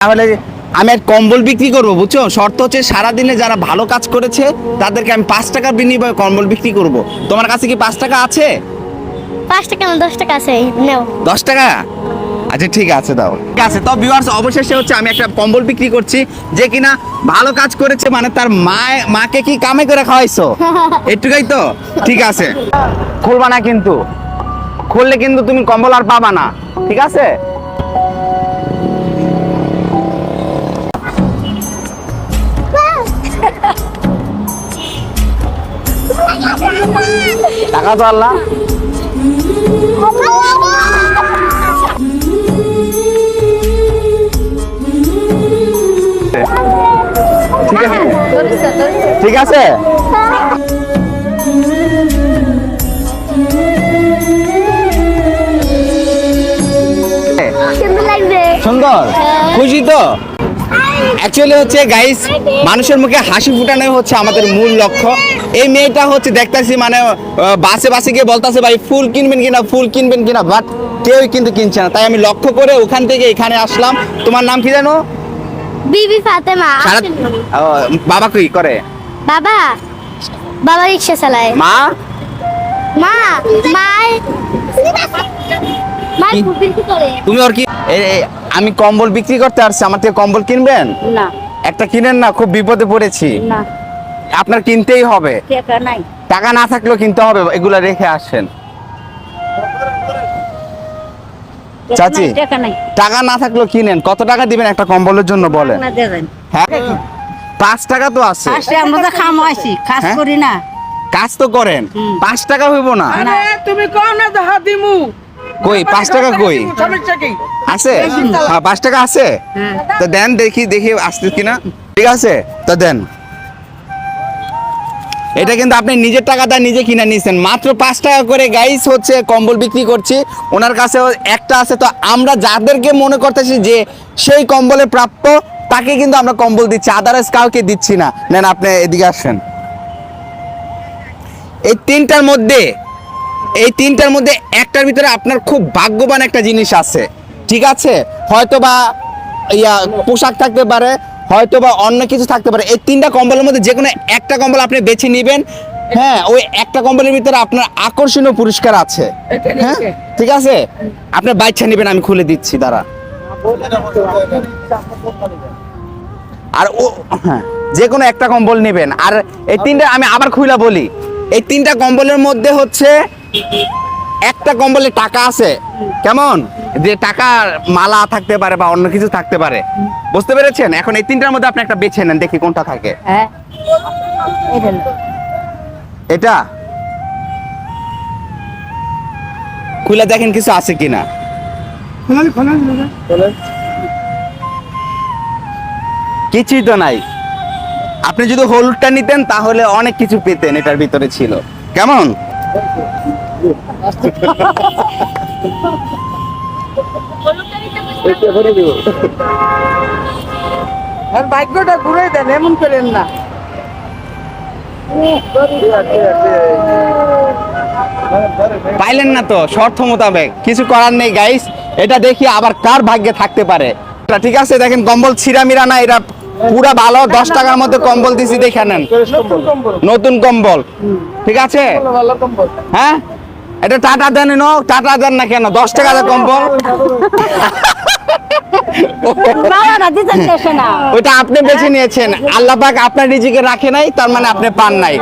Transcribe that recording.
তাহলে আমি এক কম্বল বিক্রি করবো, বুঝছো? শর্ত হচ্ছে সারাদিনে যারা ভালো কাজ করেছে তাদেরকে আমি 5 টাকার বিনিময়ে কম্বল বিক্রি করব। তোমার কাছে কি 5 টাকা আছে? 5 টাকা না 10 টাকা আছে, নাও। 10 টাকা? আচ্ছা ঠিক আছে, দাও। ঠিক আছে, তো ভিউয়ার্স অবশেষে হচ্ছে আমি একটা কম্বল বিক্রি করছি যে কিনা ভালো কাজ করেছে, মানে তার মাকে কি কামে করে খাওয়াইছো এটুকুই তো? ঠিক আছে, খুলবা না কিন্তু, খুললে কিন্তু তুমি কম্বল আর পাবা না, ঠিক আছে? টাকা তো আল্লাহ। ঠিক আছে, ঠিক আছে। সুন্দর, খুশি তো? অ্যাকচুয়ালি হচ্ছে গাইস, মানুষের মুখে হাসি ফুটানোই হচ্ছে আমাদের মূল লক্ষ্য। এই মেয়েটা হচ্ছে দেখতেছি মানে বাসে বাসে গিয়ে বলতেছে ভাই ফুল কিনবেন কিনা, ফুল কিনবেন কিনা, বাট কেউই কিন্তু কিনছে না। তাই আমি লক্ষ্য করে ওখান থেকে এখানে আসলাম। তোমার নাম কি জানো? বিবি ফাতেমা। বাবা কি করে? বাবা বাবা রিকশা চালায়। মা? মা বিক্রি করে। তুমি ওর কি? আমি কম্বল বিক্রি করতে আসছি, আমার থেকে কম্বল কিনবেন? না। একটা কিনেন না, খুব বিপদে পড়েছি। না, আপনার কিনতেই হবে, টাকা নাই। টাকা না থাকলেও কিনতে হবে, এগুলা রেখে আসেন। চাচি, টাকা নাই। টাকা না থাকলেও কিনেন। কত টাকা দিবেন একটা কম্বলের জন্য বলেন? না দেবেন। হ্যাঁ, 5 টাকা তো আছে। আসলে আমরা তো খামাইছি, কাজ হ্যাঁ? করি না। কাজ তো করেন, 5 টাকা হইব না? আরে তুমি কও না দেখা দিমু। কই 5 টাকা কই সমস্যা কি? আছে? হ্যাঁ 5 টাকা আছে, তো দেন, দেখি আসছে কিনা। ঠিক আছে, তো দেন। এটা কিন্তু আপনি নিজের টাকাটা নিজে কিনে নিয়েছেন, মাত্র 5 টাকা করে গাইস হচ্ছে কম্বল বিক্রি করছি। ওনার কাছে একটা আছে, তো আমরা যাদেরকে মনে করতেছি যে সেই কম্বলে প্রাপ্য তাকে কিন্তু আমরা কম্বল দিচ্ছি, আদারওয়াইজ কাউকে দিচ্ছি না। নেন, আপনি এদিকে আসেন। এই তিনটার মধ্যে একটার ভিতরে আপনার খুব ভাগ্যবান একটা জিনিস আছে, ঠিক আছে? হয়তো বা পোশাক থাকতে পারে, হয়তো বা অন্য কিছু থাকতে পারে। এই 3টা কম্বলের মধ্যে যে কোনো একটা কম্বল আপনি বেছে নেবেন। হ্যাঁ, ওই একটা কম্বলের ভিতরে আপনার আকর্ষণীয় পুরস্কার আছে। হ্যাঁ, ঠিক আছে, আপনার বাচ্চা নেবেন, আমি খুলে দিচ্ছি, দাঁড়া। আর ও হ্যাঁ, যে কোনো একটা কম্বল নেবেন। আর এই 3টা আমি আবার খুলে বলি, এই 3টা কম্বলের মধ্যে হচ্ছে একটা কম্বলে টাকা আছে, কেমন? যে টাকার মালা থাকতে পারে বা অন্য কিছু থাকতে পারে, বুঝতে পেরেছেন? এখন এই 3টার মধ্যে আপনি একটা বেছে নেন, দেখি কোনটা থাকে। হ্যাঁ, এটা খুলে দেখেন কিছু আছে কিনা। কিছুই তো নাই। আপনি যদি হলুদটা নিতেন তাহলে অনেক কিছু পেতেন, এটার ভিতরে ছিল। কেমন? আর ভাগ্যটা ঘুরে দেন, এমন করেন না। পাইলেন না তো, শর্ত মোতাবেক কিছু করার নেই গাইস। এটা দেখি আবার কার ভাগ্যে থাকতে পারে। ঠিক আছে, দেখেন কম্বল ছিঁড়ামিরা না, এটা পুরা ভালো। 10 টাকার মধ্যে কম্বল দিছি, দেখে নেন, নতুন কম্বল, ঠিক আছে? ভালো কম্বল। হ্যাঁ, এটা টাটা দেন, টাটা দেন না কেন? 10 টাকা দিয়ে কম্বল। ওইটা আপনি বেছে নিয়েছেন, আল্লাহ পাক আপনার রিজিকে রাখে নাই, তার মানে আপনি পান নাই।